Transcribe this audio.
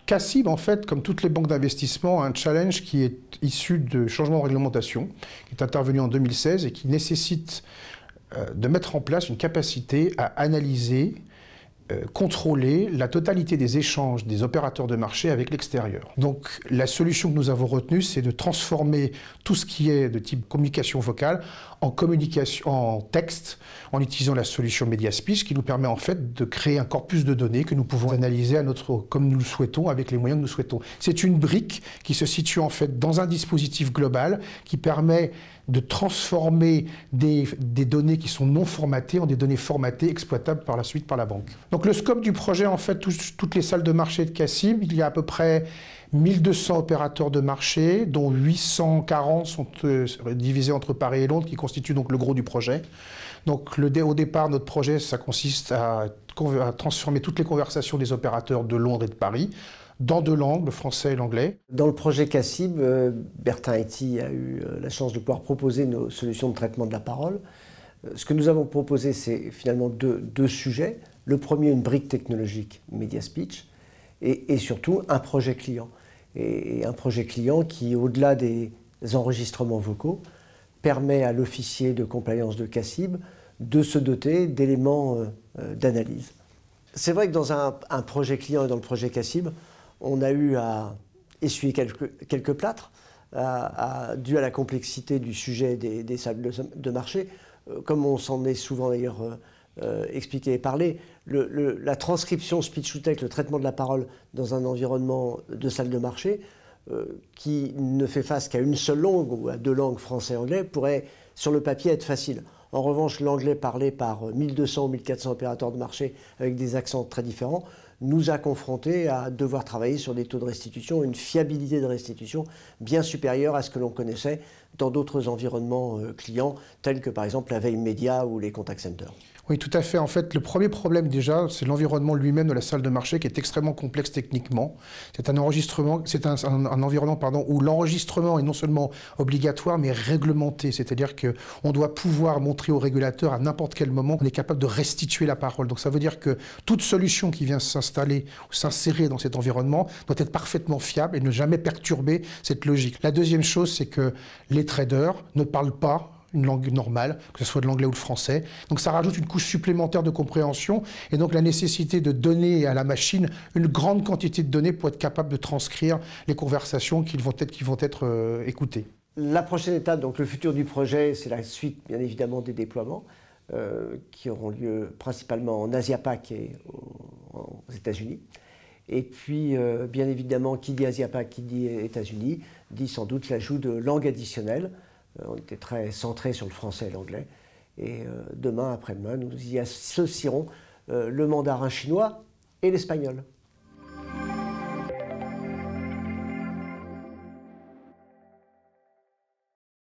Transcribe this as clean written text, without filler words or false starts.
CACIB, en fait, comme toutes les banques d'investissement, a un challenge qui est issu de changements de réglementation, qui est intervenu en 2016 et qui nécessite de mettre en place une capacité à analyser, contrôler la totalité des échanges des opérateurs de marché avec l'extérieur. Donc la solution que nous avons retenue, c'est de transformer tout ce qui est de type communication vocale en communication en texte, en utilisant la solution MediaSpeech, qui nous permet en fait de créer un corpus de données que nous pouvons analyser comme nous le souhaitons, avec les moyens que nous souhaitons. C'est une brique qui se situe en fait dans un dispositif global qui permet de transformer des données qui sont non formatées en des données formatées, exploitables par la suite par la banque. Donc le scope du projet, en fait, toutes les salles de marché de CACIB, il y a à peu près 1200 opérateurs de marché, dont 840 sont divisés entre Paris et Londres, qui constituent donc le gros du projet. Donc au départ, notre projet, ça consiste à transformer toutes les conversations des opérateurs de Londres et de Paris dans deux langues, le français et l'anglais. Dans le projet CACIB, Bertin Haïti a eu la chance de pouvoir proposer nos solutions de traitement de la parole. Ce que nous avons proposé, c'est finalement deux sujets. Le premier, une brique technologique, MediaSpeech, et surtout un projet client. Et un projet client qui, au-delà des enregistrements vocaux, permet à l'officier de compliance de CACIB de se doter d'éléments d'analyse. C'est vrai que dans un projet client et dans le projet CACIB, on a eu à essuyer quelques plâtres, dû à la complexité du sujet des salles de marché. Comme on s'en est souvent d'ailleurs expliqué et parlé, la transcription speech-to-text, le traitement de la parole dans un environnement de salle de marché, qui ne fait face qu'à une seule langue ou à deux langues, français et anglais, pourrait sur le papier être facile. En revanche, l'anglais parlé par 1200 ou 1400 opérateurs de marché avec des accents très différents nous a confrontés à devoir travailler sur des taux de restitution, une fiabilité de restitution bien supérieure à ce que l'on connaissait dans d'autres environnements clients, tels que par exemple la veille média ou les contact centers. Oui, tout à fait. En fait, le premier problème déjà, c'est l'environnement lui-même de la salle de marché qui est extrêmement complexe techniquement. C'est un enregistrement, c'est un environnement où l'enregistrement est non seulement obligatoire mais réglementé. C'est-à-dire qu'on doit pouvoir montrer au régulateur à n'importe quel moment qu'on est capable de restituer la parole. Donc ça veut dire que toute solution qui vient s'installer ou s'insérer dans cet environnement doit être parfaitement fiable et ne jamais perturber cette logique. La deuxième chose, c'est que les traders ne parlent pas une langue normale, que ce soit de l'anglais ou le français. Donc ça rajoute une couche supplémentaire de compréhension et donc la nécessité de donner à la machine une grande quantité de données pour être capable de transcrire les conversations qui vont être écoutées. La prochaine étape, donc le futur du projet, c'est la suite bien évidemment des déploiements qui auront lieu principalement en Asia-Pac et aux États-Unis. Et puis, bien évidemment, qui dit Asia-Pac, qui dit États-Unis, dit sans doute l'ajout de langues additionnelles. On était très centré sur le français et l'anglais. Et demain, après-demain, nous y associerons le mandarin chinois et l'espagnol.